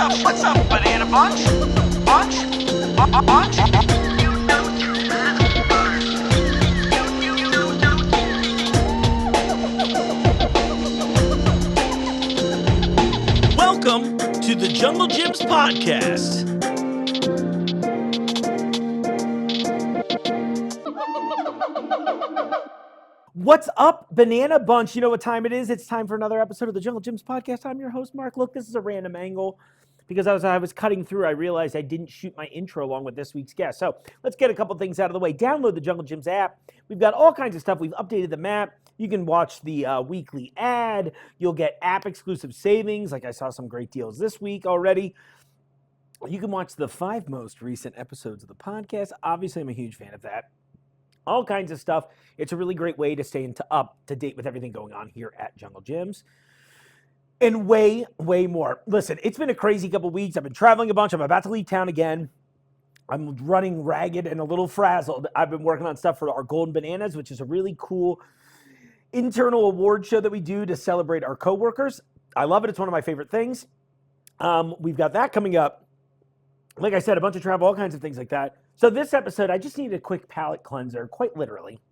What's up, banana bunch? Bunch? Bunch? Welcome to the Junglejims podcast. What's up, Banana Bunch? You know what time it is? It's time for another episode of the Junglejims podcast. I'm your host, Mark. Look, this is a random angle because as I was cutting through, I realized I didn't shoot my intro along with this week's guest. So let's get a couple things out of the way. Download the Junglejims app. We've got all kinds of stuff. We've updated the map. You can watch the weekly ad. You'll get app-exclusive savings. Like I saw some great deals this week already. You can watch the 5 most recent episodes of the podcast. Obviously, I'm a huge fan of that. All kinds of stuff. It's a really great way to stay up to date with everything going on here at Junglejims. And way, way more. Listen, it's been a crazy couple weeks. I've been traveling a bunch. I'm about to leave town again. I'm running ragged and a little frazzled. I've been working on stuff for our Golden Bananas, which is a really cool internal award show that we do to celebrate our coworkers. I love it. It's one of my favorite things. We've got that coming up. Like I said, a bunch of travel, all kinds of things like that. So this episode, I just needed a quick palate cleanser, quite literally.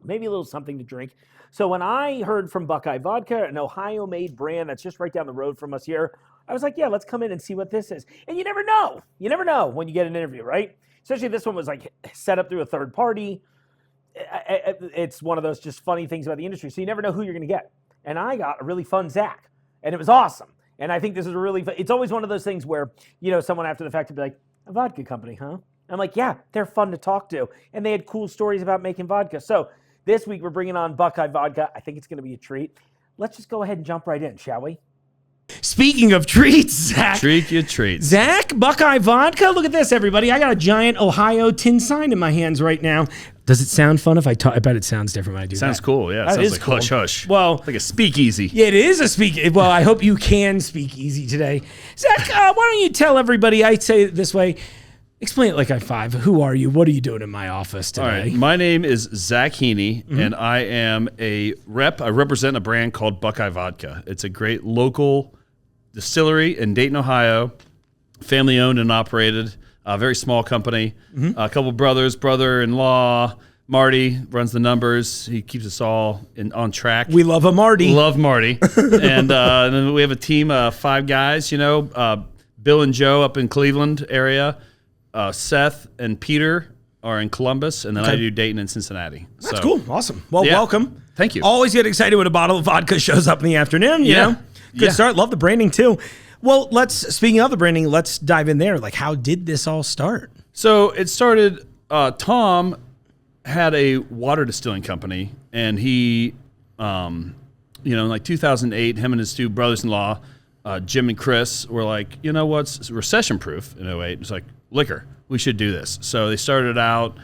Maybe a little something to drink. So when I heard from Buckeye Vodka, an Ohio-made brand that's just right down the road from us here, I was like, yeah, let's come in and see what this is. And you never know. You never know when you get an interview, right? Especially this one was like set up through a third party. It's one of those just funny things about the industry. So you never know who you're going to get. And I got a really fun Zach. And it was awesome. And I think this is a really, it's always one of those things where, you know, someone after the fact would be like, a vodka company, huh? I'm like, yeah, they're fun to talk to. And they had cool stories about making vodka. So this week we're bringing on Buckeye Vodka. I think it's going to be a treat. Let's just go ahead and jump right in, shall we? Speaking of treats, Zach. Treat your treats. Zach, Buckeye Vodka. Look at this, everybody. I got a giant Ohio tin sign in my hands right now. Does it sound fun if I talk? I bet it sounds different when I do that. Sounds cool, yeah. It sounds like cool. Hush Hush. Well, like a speakeasy. Yeah, it is a speak. Well, I hope you can speak easy today. Zach, why don't you tell everybody, I say it this way, explain it like I five. Who are you? What are you doing in my office today? All right. My name is Zach Heaney, and I am a rep. I represent a brand called Buckeye Vodka. It's a great local distillery in Dayton, Ohio, family owned and operated, a very small company. A couple brothers, brother-in-law, Marty runs the numbers. He keeps us all on track. We love a Marty. Love Marty. And then we have a team of 5 guys, you know, Bill and Joe up in Cleveland area. Seth and Peter are in Columbus, and then I do Dayton and Cincinnati. That's cool. Awesome. Well, welcome. Thank you. Always get excited when a bottle of vodka shows up in the afternoon, you know? Good start. Love the branding, too. Well, speaking of the branding, let's dive in there. Like, how did this all start? So it started, Tom had a water distilling company, and he, you know, in like 2008, him and his 2 brothers-in-law, Jim and Chris, were like, you know what's recession-proof in 08? It's like, liquor. We should do this. So they started out.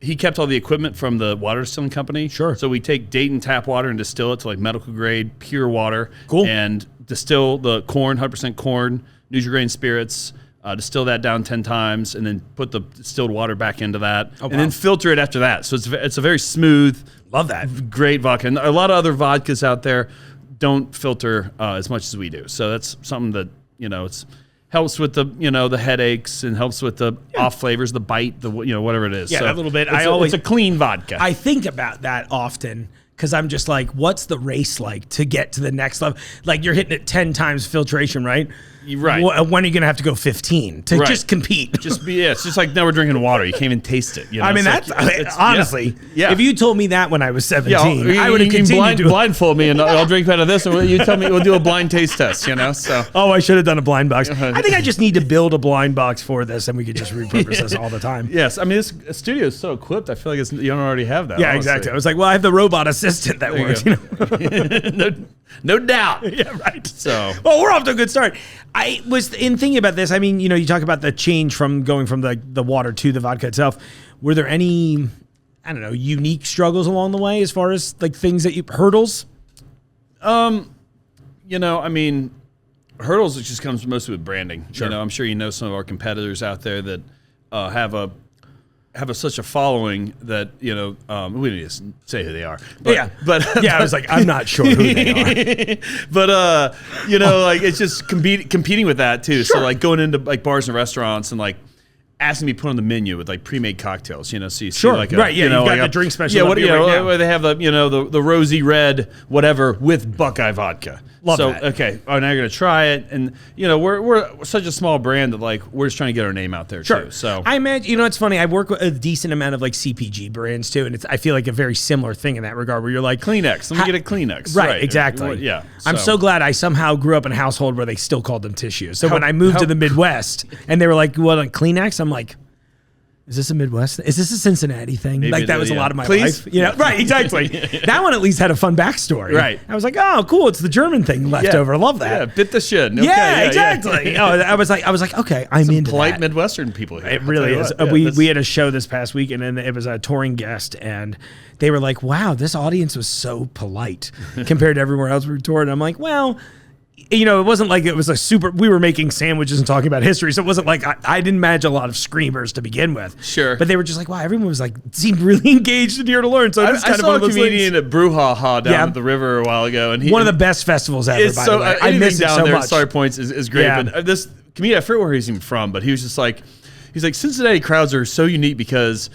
He kept all the equipment from the water distilling company. Sure. So we take Dayton tap water and distill it to like medical grade, pure water. Cool. And distill the corn, 100% corn, Nutri-Grain spirits, distill that down 10 times, and then put the distilled water back into that, and then filter it after that. So it's a very smooth, love that, great vodka. And a lot of other vodkas out there don't filter as much as we do. So that's something that, you know, it's helps with the, you know, the headaches and helps with the off flavors, the bite, the, you know, whatever it is. Yeah, so a little bit. It's a clean vodka. I think about that often because I'm just like, what's the race like to get to the next level? Like you're hitting it 10 times filtration, right? Right. When are you going to have to go 15 to just compete? It's just like now we're drinking water. You can't even taste it. You know? I mean, it's honestly, if you told me that when I was 17, I would have continued to blindfold me and I'll drink out of this. And you tell me we'll do a blind taste test, you know? So. Oh, I should have done a blind box. I think I just need to build a blind box for this and we could just repurpose this all the time. Yes. I mean, this studio is so equipped. I feel like you don't already have that. Yeah, honestly. exactly. I was like, well, I have the robot assistant that works. You know? No doubt. Yeah, right. So, well, we're off to a good start. I was in thinking about this. I mean, you know, you talk about the change from going from the water to the vodka itself. Were there any, I don't know, unique struggles along the way as far as like things that hurdles? You know, I mean, hurdles, it just comes mostly with branding. Sure. You know, I'm sure you know some of our competitors out there that have a such a following that we don't need to say who they are. But, I was like, I'm not sure who they are. But like it's just competing with that too. Sure. So like going into like bars and restaurants and like asking me to put on the menu with like pre-made cocktails, so you see like you've got the drink special. Where they have the rosy red whatever with Buckeye vodka. Love that. Okay, now you're gonna try it, and we're such a small brand that like we're just trying to get our name out there too. So I imagine it's funny. I work with a decent amount of like CPG brands too, and I feel like a very similar thing in that regard where you're like Kleenex. Let me get a Kleenex. Right, exactly. Yeah. I'm so glad I somehow grew up in a household where they still called them tissues. So when I moved to the Midwest and they were like, "What, a Kleenex?" I'm like, is this a Midwest? Is this a Cincinnati thing? Maybe like that was a lot of my Please? life. Right, exactly. That one at least had a fun backstory. Right. I was like, oh, cool. It's the German thing left over. I love that. Yeah, bit the shit. Okay, yeah, exactly. Oh, I was like, okay, I'm into polite that. Midwestern people here. It really is. We had a show this past week, and then it was a touring guest, and they were like, wow, this audience was so polite compared to everywhere else we toured. And I'm like, well, it wasn't like it was we were making sandwiches and talking about history. So it wasn't like, I didn't imagine a lot of screamers to begin with. Sure. But they were just like, wow, everyone was like, seemed really engaged and here to learn. So I saw a comedian at Brouhaha down at the river a while ago. And one of the best festivals ever, by the way. I miss it so much. Star Points is great. Yeah. But this comedian, I forget where he's even from, but he was just like, Cincinnati crowds are so unique because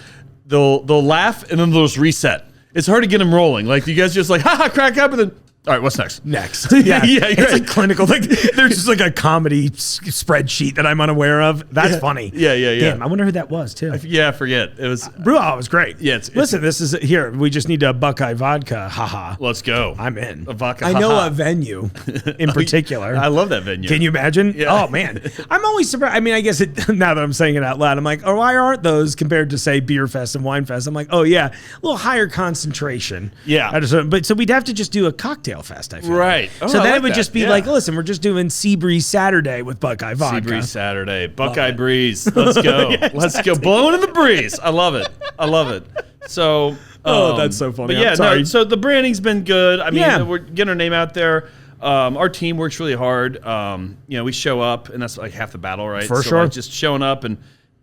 they'll laugh and then they'll just reset. It's hard to get them rolling. Like you guys just like, ha, crack up, and then, all right, what's next? Next. Yeah. It's right. like clinical. Like there's just like a comedy spreadsheet that I'm unaware of. That's funny. Yeah. Damn, I wonder who that was too. I forget. It was Brouhaha was great. Yeah. Listen, this is here. We just need a Buckeye vodka. Haha. Let's go. I'm in. A vodka. I know a venue in particular. I love that venue. Can you imagine? Yeah. Oh man, I'm always surprised. I mean, I guess now that I'm saying it out loud, I'm like, why aren't those compared to say Beer Fest and Wine Fest? I'm like, oh yeah, a little higher concentration. Yeah. But so we'd have to just do a cocktail fest. I feel. Right. Oh, So I then like it would that. just be like, listen, we're just doing Sea Breeze Saturday with Buckeye vodka. Sea Breeze Saturday. Buckeye Breeze. Let's go. Let's go. Blowing in the breeze. I love it. So. That's so funny. But yeah, sorry. no, so the branding's been good. I mean, we're getting our name out there. Our team works really hard. We show up, and that's like half the battle, right? For so sure. Like just showing up and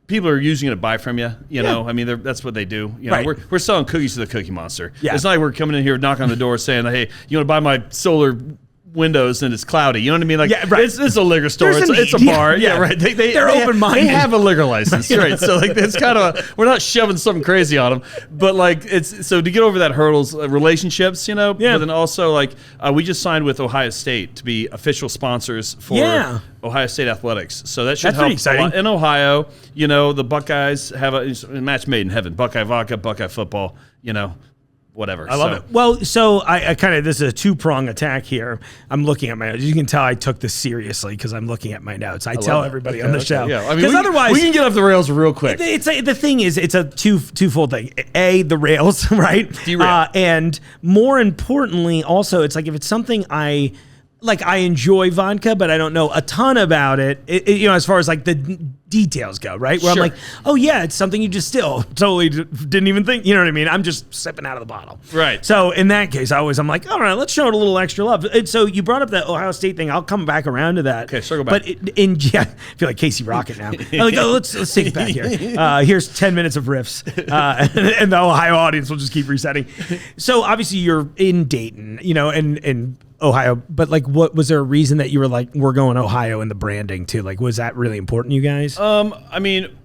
people are using it to buy from you. You know, I mean, that's what they do. Right. We're selling cookies to the Cookie Monster. Yeah. It's not like we're coming in here knocking on the door saying, "Hey, you want to buy my solar windows and it's cloudy." You know what I mean? Like, it's a liquor store. It's a bar. Yeah, right. They're open-minded. They have a liquor license, right? So like, it's kind of we're not shoving something crazy on them, but like it's so to get over that hurdles, relationships, Yeah. But then also like we just signed with Ohio State to be official sponsors for Ohio State athletics. So that should help a lot. In Ohio. The Buckeyes have a match made in heaven. Buckeye vodka, Buckeye football. Whatever. I love it. Well, so I kind of, this is a two-prong attack here. I'm looking at my notes. You can tell I took this seriously because I'm looking at my notes. I tell everybody on the show. Yeah. I mean, otherwise we can get off the rails real quick. The thing is, it's a twofold thing. A, the rails, right? Derail. And more importantly, also, it's like if it's something I enjoy vodka, but I don't know a ton about it, as far as like the details go, right? Where I'm like, oh yeah, it's something you distill. Totally didn't even think, you know what I mean? I'm just sipping out of the bottle. Right. So in that case, I'm like, all right, let's show it a little extra love. And so you brought up that Ohio State thing. I'll come back around to that. Okay, circle back. But I feel like Casey Rocket now. I'm like, oh, let's take it back here. Here's 10 minutes of riffs. And the Ohio audience will just keep resetting. So obviously you're in Dayton, and Ohio, but like, what was there a reason that you were like, we're going Ohio in the branding too? Like, was that really important to you guys? I mean,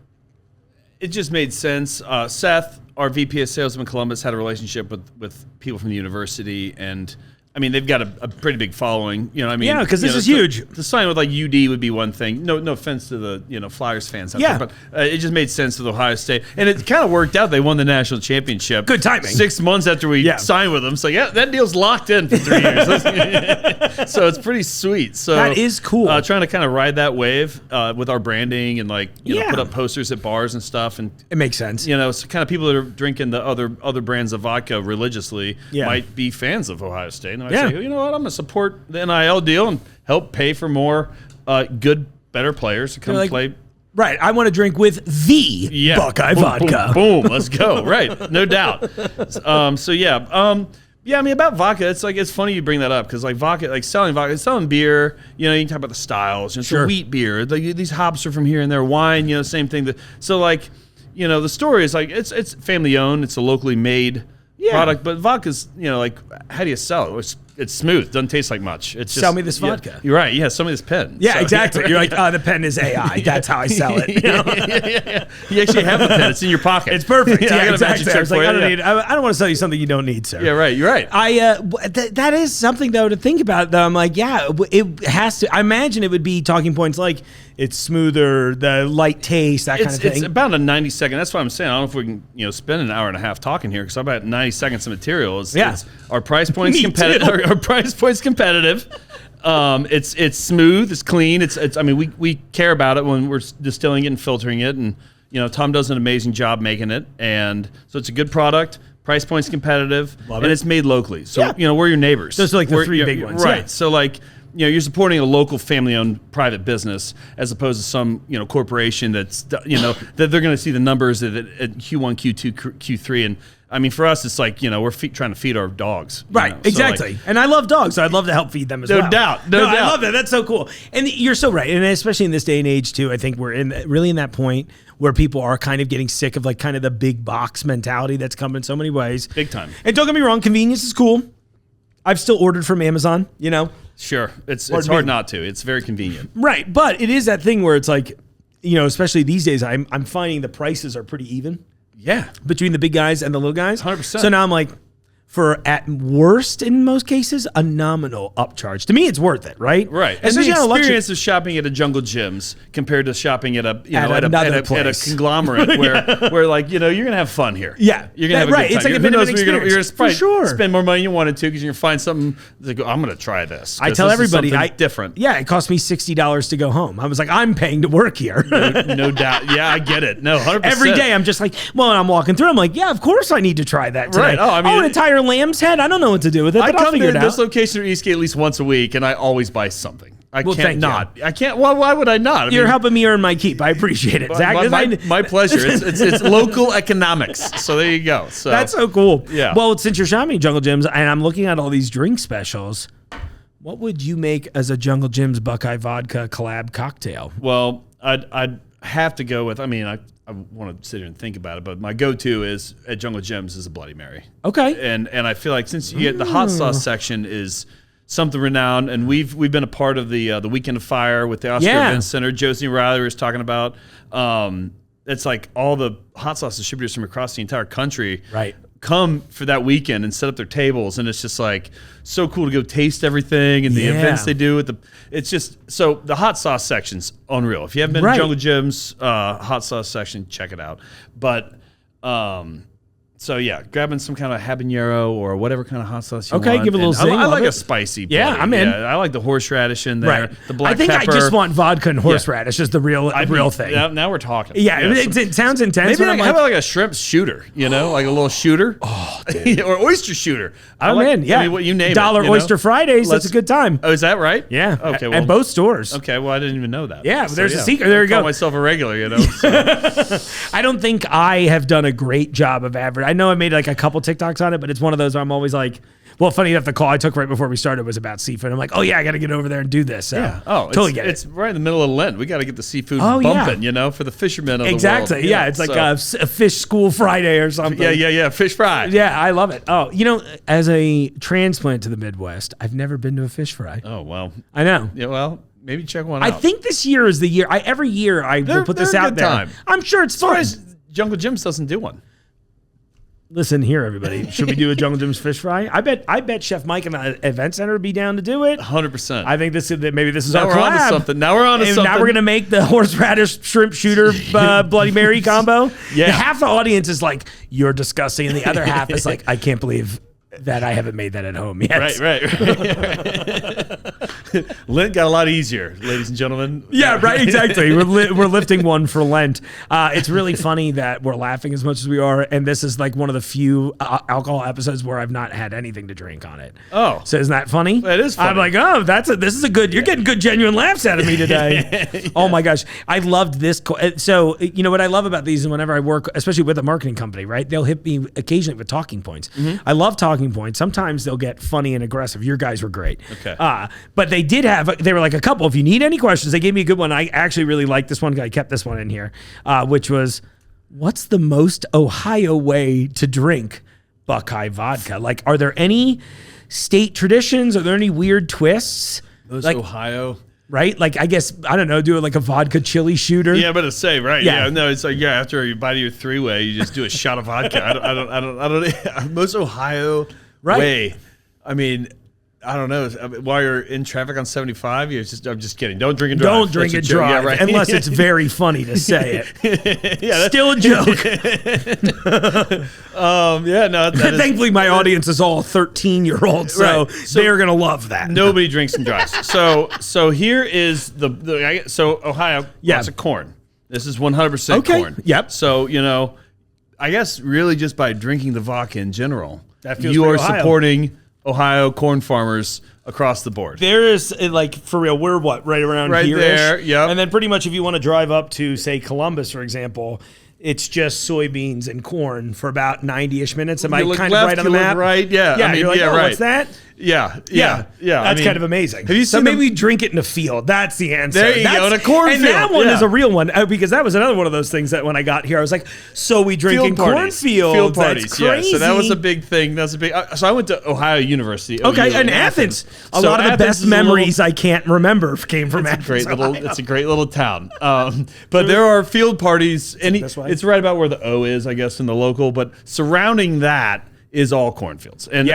it just made sense. Seth, our VP of sales in Columbus, had a relationship with people from the university, and I mean, they've got a pretty big following. You know what I mean? Yeah, because this is huge. To sign with like UD would be one thing. No offense to the Flyers fans out there, but it just made sense with Ohio State, and it kind of worked out. They won the national championship. Good timing. 6 months after we signed with them, so that deal's locked in for 3 years. So it's pretty sweet. So that is cool. Trying to kind of ride that wave with our branding and put up posters at bars and stuff, and it makes sense. So kind of people that are drinking the other brands of vodka religiously might be fans of Ohio State. And I say, you know what, I'm going to support the NIL deal and help pay for more good, better players to come play. Right. I want to drink with the Buckeye vodka. Boom. Let's go. Right. No doubt. I mean, about vodka, it's funny you bring that up because vodka, selling beer, you can talk about the styles. It's a wheat beer. These hops are from here and there. Wine, same thing. you know, the story is like it's family owned. It's a locally made product, but vodka's, you know, like, how do you sell it? It's smooth. Doesn't taste like much. It's just, sell me this vodka. You're right. Yeah, sell me this pen. Yeah, So, exactly. You're like, oh, the pen is AI. That's how I sell it. You know? yeah. You actually have the pen. It's in your pocket. It's perfect. I got a magic exactly. I trick was like, for I you. don't want to sell you something you don't need, sir. Yeah, right. You're right. That is something though to think about. Though I'm like, yeah, it has to. I imagine it would be talking points like it's smoother, the light taste, that kind of thing. It's about a 90-second. That's what I'm saying. I don't know if we can, you know, spend an hour and a half talking here because about 90 seconds of material. Our price point's competitive. Our price point's competitive. It's smooth. It's clean. It's. I mean, we care about it when we're distilling it and filtering it, and you know, Tom does an amazing job making it, and so it's a good product. Price point's competitive, and it's made locally. So you know, we're your neighbors. Those are like the three big ones, right? Yeah. So like, you know, you're supporting a local family-owned private business as opposed to some, you know, corporation that's, you know, that they're going to see the numbers at Q1, Q2, Q3, and I mean, for us, it's like, you know, we're trying to feed our dogs. Right, know? exactly. So like, and I love dogs, so I'd love to help feed them as well. No doubt. I love that. That's so cool. And you're so right. And especially in this day and age, too, I think we're really in that point where people are kind of getting sick of like kind of the big box mentality that's come in so many ways. Big time. And don't get me wrong, convenience is cool. I've still ordered from Amazon, you know. Sure. It's hard not to. It's very convenient. Right. But it is that thing where it's like, you know, especially these days, I'm finding the prices are pretty even. Yeah. Between the big guys and the little guys. 100%. So now I'm like, for at worst in most cases, a nominal upcharge. To me, it's worth it, right? Right. And Especially the on a experience of shopping at a Jungle Gyms compared to shopping at a, you know, at a place. conglomerate where like, you know, you're going to have fun here. Yeah. You're going to have a right. good time. It's like a Who bit of knows an where you're experience. going to For sure. spend more money than you wanted to because you're going to find something like, I'm going to try this. I tell everybody, different. Yeah, it cost me $60 to go home. I was like, I'm paying to work here. No doubt. Yeah, I get it. No, 100%. Every day I'm just like, well, and I'm walking through. I'm like, yeah, of course I need to try that today. Right. Oh, I mean, an entire lamb's head? I don't know what to do with it, I but I'll come figure to it this out. location or Eastgate at least once a week, and I always buy something. I can't thank not. You. I can't. Why would I not? I You're mean, helping me earn my keep. I appreciate it, Zach. My pleasure. It's local economics. So there you go. So that's so cool. Yeah. Well, since you're shopping at Jungle Gyms, and I'm looking at all these drink specials, what would you make as a Jungle Gyms Buckeye vodka collab cocktail? Well, I'd have to go with. I mean, I want to sit here and think about it, but my go-to is at Jungle Gyms is a Bloody Mary. Okay. And I feel like since you get the hot sauce section is something renowned, and we've been a part of the Weekend of Fire with the Oscar Events Center. Josie Riley was talking about. It's like all the hot sauce distributors from across the entire country come for that weekend and set up their tables, and it's just like so cool to go taste everything and the events they do with it's just so the hot sauce section's unreal. If you haven't been to Jungle Gyms hot sauce section, check it out. But so yeah, grabbing some kind of habanero or whatever kind of hot sauce you want. Okay, give it a little zing. I like a spicy. Yeah, I'm in. I like the horseradish in there. Right. The black I think pepper. I just want vodka and horseradish is the real thing. Now we're talking. Yeah, it sounds intense. Maybe how about like a shrimp shooter? You know, like a little shooter. Oh, dude. Or oyster shooter. I'm in. Yeah, I mean, what you name Dollar it. You Oyster know? Fridays. That's a good time. Oh, is that right? Yeah. Okay. Well, at both stores. Okay. Well, I didn't even know that. Yeah, there's a secret. There you go. I call myself a regular. You know. So. I don't think I have done a great job of advertising. I know I made like a couple TikToks on it, but it's one of those where I'm always like, well, funny enough, the call I took right before we started was about seafood. I'm like, oh yeah, I got to get over there and do this. So, yeah. Oh, totally get it. It's right in the middle of Lent. We got to get the seafood bumping, you know, for the fishermen of the world. Exactly. Yeah. It's like a fish school Friday or something. Yeah. Fish fry. Yeah, I love it. Oh, you know, as a transplant to the Midwest, I've never been to a fish fry. Oh, well. I know. Yeah, well, maybe check one out. I think this year is the year. Every year I will put this out there. Time. I'm sure it's fun. Jungle Gyms doesn't do one. Listen here, everybody. Should we do a Jungle Gyms fish fry? I bet Chef Mike in the event center would be down to do it. 100%. I think maybe this is now our we're collab. On to something. Now we're on to something. Now we're gonna make the horseradish shrimp shooter Bloody Mary combo. Yeah. Half the audience is like, "You're disgusting," and the other half is like, "I can't believe that I haven't made that at home yet." Right. Lent got a lot easier, ladies and gentlemen. Yeah, right, exactly. We're lifting one for Lent. It's really funny that we're laughing as much as we are, and this is like one of the few alcohol episodes where I've not had anything to drink on it. Oh. So isn't that funny? It is funny. I'm like, oh, this is a good, you're getting good genuine laughs out of me today. Yeah. Oh my gosh. I loved this. So, you know what I love about these, and whenever I work, especially with a marketing company, right, they'll hit me occasionally with talking points. Mm-hmm. I love talking points. Sometimes they'll get funny and aggressive. Your guys were great. Okay. But they were like a couple. If you need any questions, they gave me a good one. I actually really liked this one. I kept this one in here, which was, what's the most Ohio way to drink Buckeye vodka? Like, are there any state traditions? Are there any weird twists? Most like, Ohio. Right? Like, I guess, I don't know, do it like a vodka chili shooter. Yeah, but to say, right. Yeah. Yeah. No, it's like, after you bite your 3-way, you just do a shot of vodka. I don't most Ohio way. I mean, I don't know. While you're in traffic on 75, I'm just kidding. Don't drink and drive. Don't drink and drive, unless it's very funny to say it. Yeah, Still a joke. Thankfully, my audience is all 13-year-olds, so they're gonna love that. Nobody drinks and drives. So here is so Ohio, lots of corn. This is 100% corn. Yep. So I guess really just by drinking the vodka in general, you are supporting Ohio corn farmers across the board. There is, like, for real, we're right around here. Right there, yep. And then pretty much if you want to drive up to, say, Columbus, for example, it's just soybeans and corn for about 90-ish minutes. Am I kind of right on the map? Right, yeah. Yeah, you're like, what's that? Yeah. That's kind of amazing. Have you seen maybe we drink it in a field. That's the answer. There you go, in a cornfield. And that one is a real one, because that was another one of those things that when I got here, I was like, so we drink in cornfields. Field parties. That's crazy. Yeah, so that was a big thing. So I went to Ohio University. Okay, in Athens. A lot of the best memories I can't remember came from Athens. It's a great little town. But there are field parties, and it's right about where the O is, I guess, in the local. But surrounding that is all cornfields, and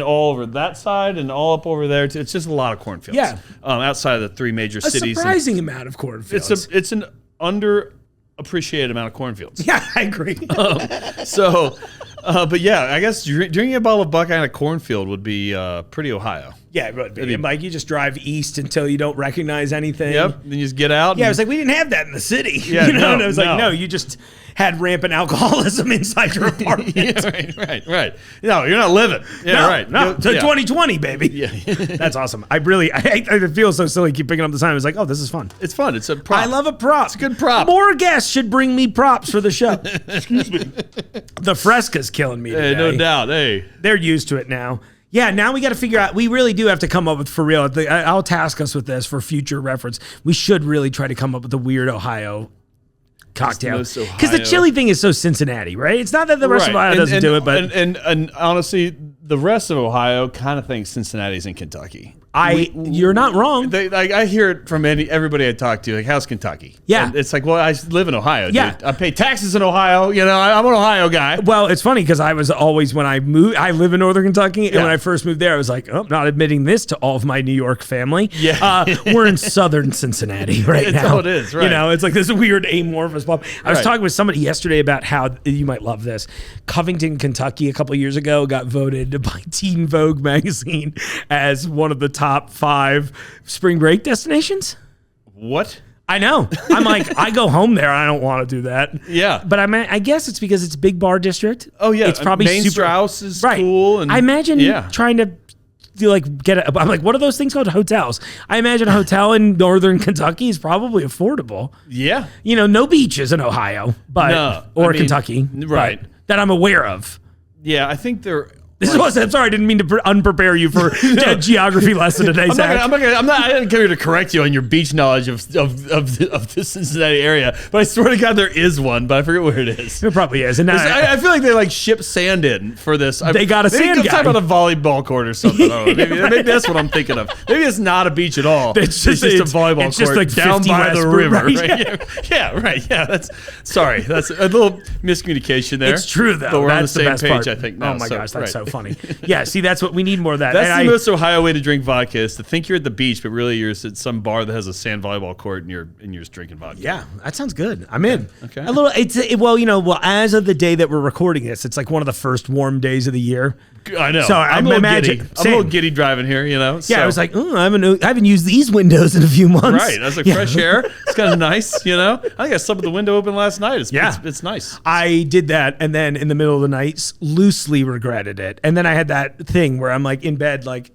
all over that side and all up over there. It's just a lot of cornfields. Yeah, outside of the 3 major cities. A surprising amount of cornfields. It's an underappreciated amount of cornfields. Yeah, I agree. But yeah, I guess drinking a bottle of Buckeye in a cornfield would be pretty Ohio. Yeah, and Mike, you just drive east until you don't recognize anything. Yep, then you just get out. Yeah, I was like, we didn't have that in the city. Yeah, and I was like, no, you just had rampant alcoholism inside your apartment. Yeah, right. No, you're not living. Yeah, right. No, to 2020, baby. Yeah. That's awesome. I feel so silly keep picking up the sign. I was like, oh, this is fun. It's fun. It's a prop. I love a prop. It's a good prop. More guests should bring me props for the show. Excuse me. The Fresca's killing me today. Hey, no doubt. Hey. They're used to it now. Yeah, now we got to figure out. We really do have to come up with, for real. I'll task us with this for future reference. We should really try to come up with a weird Ohio cocktail, because the chili thing is so Cincinnati, right? It's not that the rest of Ohio doesn't do it, but and honestly, the rest of Ohio kind of thinks Cincinnati's in Kentucky. You're not wrong. I hear it from everybody I talk to. Like, how's Kentucky? Yeah, and it's like, well, I live in Ohio. Yeah, dude. I pay taxes in Ohio. I'm an Ohio guy. Well, it's funny because I was always, when I moved, I live in Northern Kentucky, and when I first moved there, I was like, oh, I'm not admitting this to all of my New York family. Yeah, we're in Southern Cincinnati right now. All it is, right? It's like this weird amorphous pop. I was talking with somebody yesterday about how, you might love this, Covington, Kentucky, a couple years ago got voted by Teen Vogue magazine as one of the top 5 spring break destinations. What? I know. I'm like, I go home there. I don't want to do that. Yeah. But I guess it's because it's big bar district. Oh, yeah. It's probably Main super Strauss is cool. And I imagine trying to I'm like, what are those things called? Hotels. I imagine a hotel in Northern Kentucky is probably affordable. Yeah. No beaches in Ohio, or Kentucky. Right. That I'm aware of. Yeah, I think they're... I'm sorry, I didn't mean to unprepare you for a geography lesson today, Zach. I didn't come here to correct you on your beach knowledge of the Cincinnati area, but I swear to God there is one, but I forget where it is. It probably is. And I feel like they ship sand in for this. They got a sand guy. Talking about a volleyball court or something. I don't know. Maybe that's what I'm thinking of. Maybe it's not a beach at all. It's just a volleyball court. It's just like down by the river. Right? Yeah, right. Yeah, that's a little miscommunication there. It's true though. But we're that's on the same page, part. I think. Now, oh my gosh, that's so funny. Yeah, see, that's what we need more of that. That's the most Ohio way to drink vodka, is to think you're at the beach, but really you're at some bar that has a sand volleyball court and you're just drinking vodka. Yeah, that sounds good. I'm in. Okay. As of the day that we're recording this, it's like one of the first warm days of the year. I know. So I'm a little giddy driving here, Yeah, I was like, I haven't used these windows in a few months. Right. I was like, fresh air. It's kind of nice, I think I slept with the window open last night. It's nice. I did that, and then in the middle of the night, loosely regretted it. And then I had that thing where I'm like in bed, like,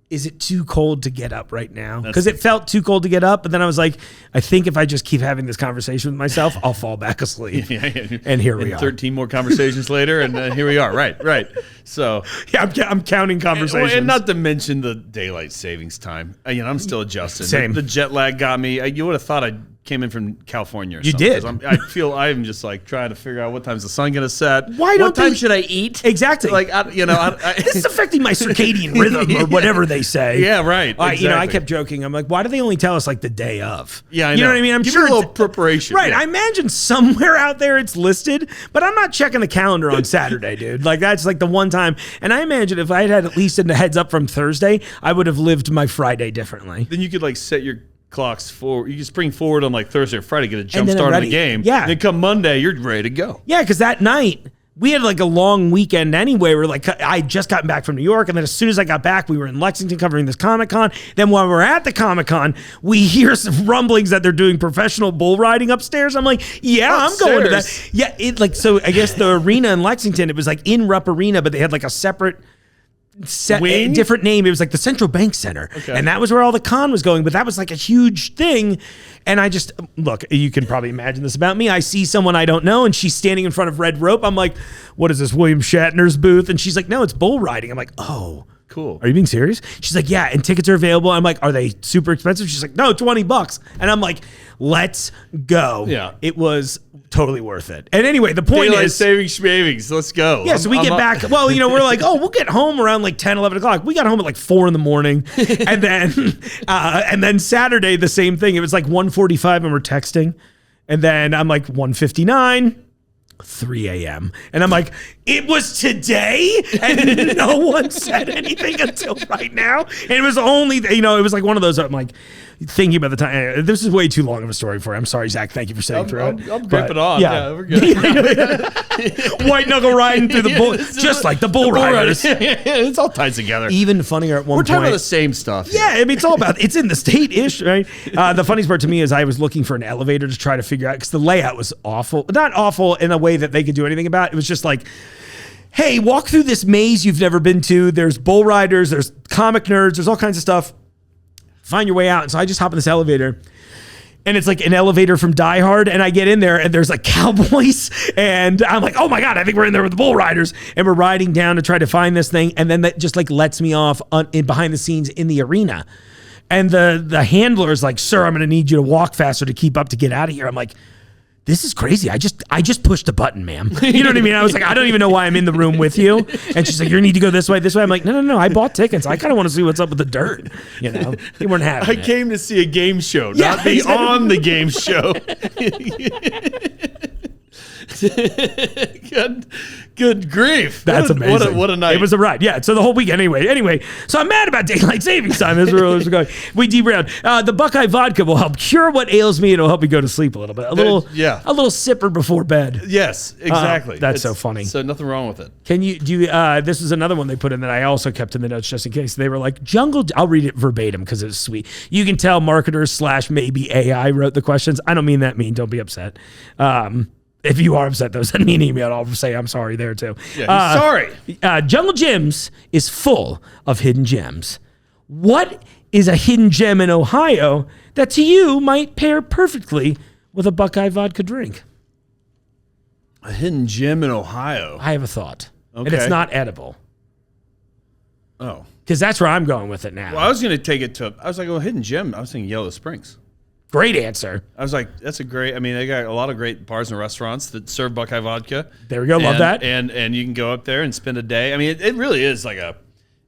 is it too cold to get up right now? Because it felt too cold to get up. But then I was like, I think if I just keep having this conversation with myself, I'll fall back asleep. And here we are. 13 more conversations later, and here we are. Right. So yeah, I'm counting conversations. And not to mention the daylight savings time. I'm still adjusting. Same. The jet lag got me. You would have thought I'd came in from California or You something. did. 'Cause I'm just like trying to figure out what time's the sun going to set. Why don't what time they- should I eat? Exactly. Like, This is affecting my circadian rhythm or whatever they say. Yeah, right. I Exactly. kept joking. I'm like, why do they only tell us like the day of? Yeah, I You know what I mean? I'm Give sure me a little it's- preparation. Right. Yeah. I imagine somewhere out there it's listed, but I'm not checking the calendar on Saturday, dude. Like that's like the one time. And I imagine if I had at least a heads up from Thursday, I would have lived my Friday differently. Then you could like set your clocks forward. You just bring forward on like Thursday or Friday, get a jump then I'm start on ready. the game. Yeah. Then come Monday, you're ready to go. Yeah, because that night we had like a long weekend anyway. We're like, I had just gotten back from New York, and then as soon as I got back, we were in Lexington covering this Comic-Con. Then while we're at the Comic-Con, we hear some rumblings that they're doing professional bull riding upstairs. I'm like, yeah, I'm going to that. Upstairs? Yeah, so I guess the arena in Lexington, it was like in Rupp Arena, but they had like a separate Wing? different name. It was like the Central Bank Center. Okay. And that was where all the con was going, but that was like a huge thing. And I just, look, you can probably imagine this about me. I see someone I don't know and she's standing in front of red rope. I'm like, what is this, William Shatner's booth? And she's like, no, it's bull riding. I'm like, oh. Cool. Are you being serious? She's like, yeah, and tickets are available. I'm like, are they super expensive? She's like, no, $20. And I'm like, let's go. Yeah. It was totally worth it. And anyway, the point Daylight is, savings. Let's go. yeah, so we get back. Well, we're like, oh, we'll get home around like 10, 11 o'clock. We got home at like 4 in the morning. And then Saturday, the same thing. It was like 1:45 and we're texting. And then I'm like 1:59. 3 a.m. And I'm like, it was today? And no one said anything until right now. And it was only, it was like one of those, I'm like, thinking about the time. This is way too long of a story for you. I'm sorry, Zach. Thank you for sitting through it. I'm gripping on. Yeah, we're good. White knuckle riding through the bull, just like the bull riders. It's all tied together. Even funnier at one We're point. talking about the same stuff. Yeah, I mean, it's all about, it's in the state-ish, right? The funniest part to me is I was looking for an elevator to try to figure out, because the layout was awful. Not awful in a way that they could do anything about. It was just like, hey, walk through this maze you've never been to. There's bull riders, there's comic nerds, there's all kinds of stuff. Find your way out. And so I just hop in this elevator. And it's like an elevator from Die Hard. And I get in there and there's like cowboys. And I'm like, oh my God, I think we're in there with the bull riders. And we're riding down to try to find this thing. And then that just like lets me off in behind the scenes in the arena. And the handler is like, sir, I'm going to need you to walk faster to keep up to get out of here. I'm like, this is crazy. I just pushed a button, ma'am. You know what I mean? I was like, I don't even know why I'm in the room with you. And she's like, you need to go this way, this way. I'm like, no. I bought tickets. I kind of want to see what's up with the dirt. You weren't having I it. came to see a game show, Yeah, not be exactly. on the game show. Good grief. That's amazing. What a night. It was a ride. Yeah. So the whole weekend anyway. So I'm mad about daylight savings time. That's where it was going. We derailed. The Buckeye vodka will help cure what ails me. It'll help me go to sleep a little bit. A little sipper before bed. Yes, exactly. That's so funny. So nothing wrong with it. This is another one they put in that I also kept in the notes just in case. They were like, I'll read it verbatim because it's sweet. You can tell marketers / maybe AI wrote the questions. I don't mean that mean. Don't be upset. If you are upset, though, send me an email. I'll say I'm sorry there, too. Yeah, he's sorry. Jungle Gyms is full of hidden gems. What is a hidden gem in Ohio that to you might pair perfectly with a Buckeye vodka drink? A hidden gem in Ohio. I have a thought. And Okay. it's not edible. Oh. Because that's where I'm going with it now. Well, I was going to take it to, I was like, hidden gem. I was thinking Yellow Springs. Great answer. I was like, that's a great, I mean, they got a lot of great bars and restaurants that serve Buckeye vodka. There we go. Love that. And you can go up there and spend a day. I mean, it really is like a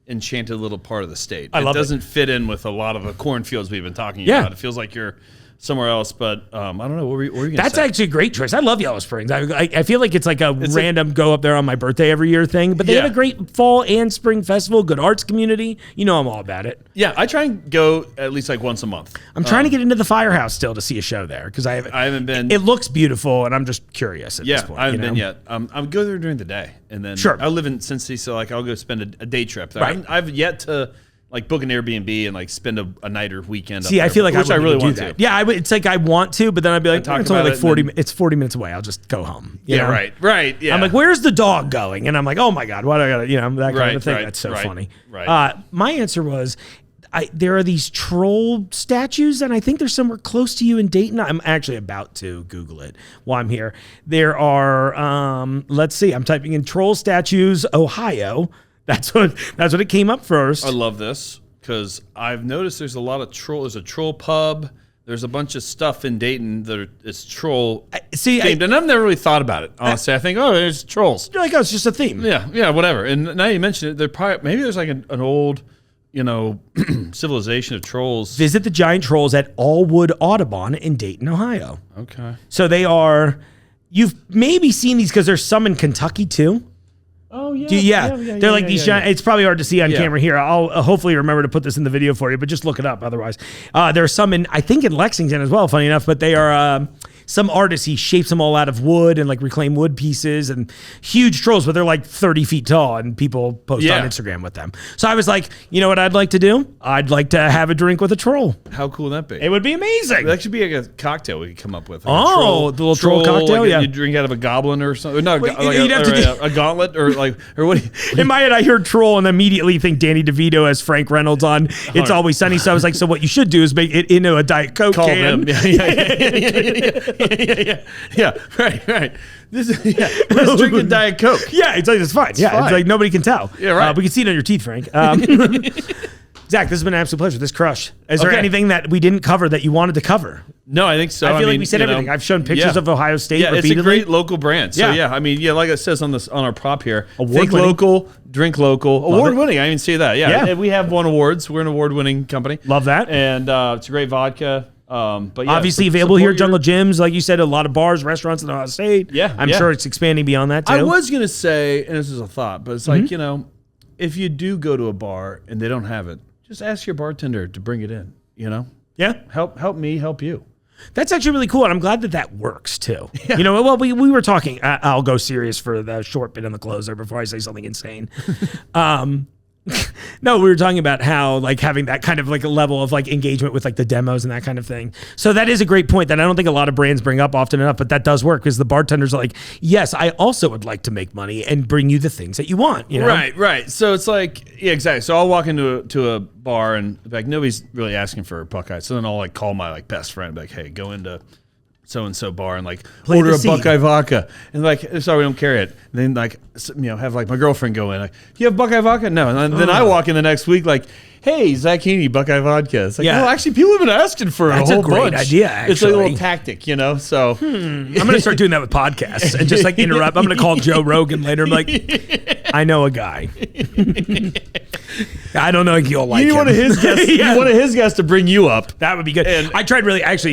enchanted little part of the state. I love it. It doesn't fit in with a lot of the cornfields we've been talking Yeah. about. It feels like you're somewhere else, but I don't know. What were you going to That's say? actually a great choice. I love Yellow Springs. I feel like it's like a random go up there on my birthday every year thing, but they have a great fall and spring festival, good arts community. You know I'm all about it. Yeah, I try and go at least like once a month. I'm trying to get into the Firehouse still to see a show there because I haven't been. It looks beautiful, and I'm just curious at this point. I haven't been yet. I'll go there during the day, and then Sure. I live in Cincy, so like I'll go spend a day trip there. Right. I've yet to like book an Airbnb and like spend a night or weekend. See, up I there, feel like which I really really want do that. to. Yeah, it's like I want to, but then I'd be like, talk it's only about like it 40. and then- It's 40 minutes away. I'll just go home. You know? Right. Yeah, I'm like, where's the dog going? And I'm like, oh my God, what do I got? That kind of thing. Right, That's so right, funny. right. My answer was, there are these troll statues, and I think there's somewhere close to you in Dayton. I'm actually about to Google it while I'm here. There are, let's see, I'm typing in troll statues, Ohio. That's what it came up first. I love this because I've noticed there's a lot of troll. There's a troll pub. There's a bunch of stuff in Dayton that is troll See, themed, and I've never really thought about it. Honestly, I think, there's trolls. You're like, it's just a theme. Yeah, whatever. And now you mention it, maybe there's like an old, civilization of trolls. Visit the giant trolls at Allwood Audubon in Dayton, Ohio. Okay. So you've maybe seen these because there's some in Kentucky too. Oh yeah. They're like these giant. It's probably hard to see on camera here. I'll hopefully remember to put this in the video for you, but just look it up otherwise. There are some I think in Lexington as well, funny enough, but they are some artist, he shapes them all out of wood and like reclaimed wood pieces and huge trolls, but they're like 30 feet tall and people post on Instagram with them. So I was like, you know what I'd like to do? I'd like to have a drink with a troll. How cool would that be? It would be amazing. That should be like a cocktail we could come up with. Like the little troll cocktail, like you drink out of a goblin or something. No, a gauntlet or what? In my head, I heard troll and immediately think Danny DeVito as Frank Reynolds on It's Always Sunny. So I was like, so what you should do is make it into a Diet Coke can. Yeah, right. Let's drink a Diet Coke. Yeah, it's fine. It's like nobody can tell. Yeah, right. We can see it on your teeth, Frank. Zach, this has been an absolute pleasure. This crush. Is there anything that we didn't cover that you wanted to cover? No, I think so. I feel like we said everything. I've shown pictures of Ohio State repeatedly. It's a great local brand. So like it says on our prop here, think local, drink local, award-winning. I even see that. Yeah, we have won awards. We're an award-winning company. Love that. And it's a great vodka. But obviously available here at Jungle Gyms, like you said, a lot of bars, restaurants in Ohio State. I'm sure it's expanding beyond that too. I was gonna say, and this is a thought, but it's like if you do go to a bar and they don't have it, just ask your bartender to bring it in. Help me, help you. That's actually really cool, and I'm glad that works too. Yeah. We were talking. I'll go serious for the short bit on the closer before I say something insane. No, we were talking about how like having that kind of like a level of like engagement with like the demos and that kind of thing. So that is a great point that I don't think a lot of brands bring up often enough, but that does work because the bartenders are like, yes, I also would like to make money and bring you the things that you want. Right. So it's like, exactly. So I'll walk into a bar and like nobody's really asking for a Buckeye. So then I'll like call my like best friend, like, hey, go into so-and-so bar and like order a Buckeye vodka and like, sorry, we don't carry it. And then like, have like my girlfriend go in like, do you have Buckeye vodka? No. And then I walk in the next week like, hey, Zach Heaney, Buckeye vodka. It's like, no, actually people have been asking for a whole bunch. That's a great idea, actually. It's like a little tactic, so. I'm going to start doing that with podcasts and just like interrupt. I'm going to call Joe Rogan later. I'm like, I know a guy. I don't know if you'll like him. One of his guests, you one of his guests to bring you up. That would be good. And I tried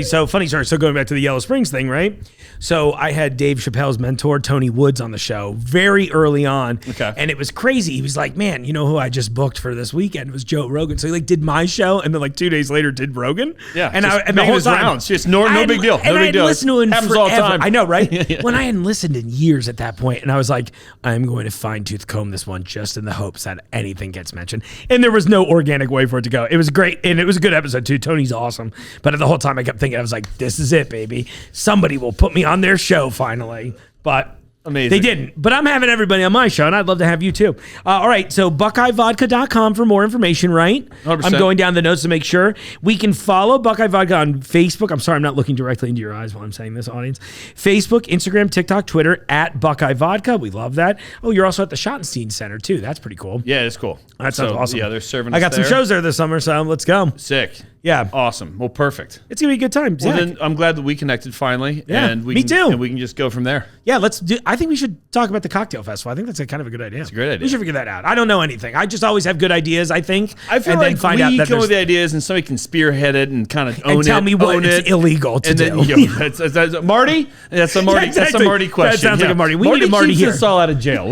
so funny story. So going back to the Yellow Springs thing, right? So I had Dave Chappelle's mentor, Tony Woods, on the show very early on. Okay. And it was crazy. He was like, man, you know who I just booked for this weekend? It was Joe Rogan. So he like did my show and then like 2 days later did Rogan. Yeah. And the whole time. Rounds. Just no big deal. No big deal. Listened to him happens all the time. I know, right? When I hadn't listened in years at that point, and I was like, I'm going to fine-tooth comb this one just in the hopes that anything gets mentioned. And there was no organic way for it to go. It was great. And it was a good episode too. Tony's awesome. But the whole time I kept thinking, I was like, this is it, baby. Somebody will put me on their show finally. But amazing. They didn't. But I'm having everybody on my show, and I'd love to have you too. All right, so BuckeyeVodka.com for more information, right? 100%. I'm going down the notes to make sure. We can follow Buckeye Vodka on Facebook. I'm sorry, I'm not looking directly into your eyes while I'm saying this, audience. Facebook, Instagram, TikTok, Twitter, at Buckeye Vodka. We love that. Oh, you're also at the Schottenstein Center, too. That's pretty cool. Yeah, it's cool. That sounds awesome. Yeah, they're serving us I got some shows there this summer, so let's go. Sick. Yeah. Awesome. Well, perfect. It's going to be a good time. Well, then I'm glad that we connected finally. Yeah, and me too. And we can just go from there. Yeah, let's do. I think we should talk about the cocktail festival. I think that's kind of a good idea. It's a great idea. We should figure that out. I don't know anything. I just always have good ideas, I think. I feel like we come up with the ideas and somebody can spearhead it and kind of own it. And tell me what it's illegal to do. That's Marty? That's a Marty, that's a Marty question. That sounds like a Marty. We need a Marty here. Marty keeps us all out of jail,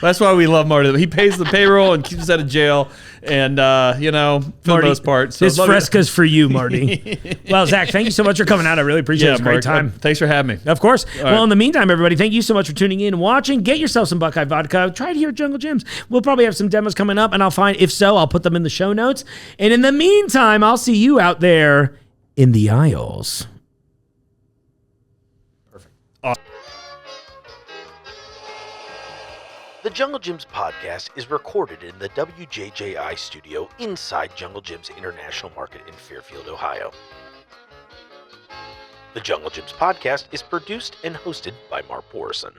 that's why we love Marty. He pays the payroll and keeps us out of jail. And, for the most part. So this Fresca's for you, Marty. Well, Zach, thank you so much for coming out. I really appreciate it. It's a great time. Thanks for having me. Of course. Well, in the meantime, everybody, thank you so much for tuning in and watching. Get yourself some Buckeye Vodka. Try it here at Jungle Gyms. We'll probably have some demos coming up, and if so, I'll put them in the show notes. And in the meantime, I'll see you out there in the aisles. Perfect. The Jungle Gyms podcast is recorded in the WJJI studio inside Jungle Gyms International Market in Fairfield, Ohio. The Jungle Gyms podcast is produced and hosted by Mark Borison.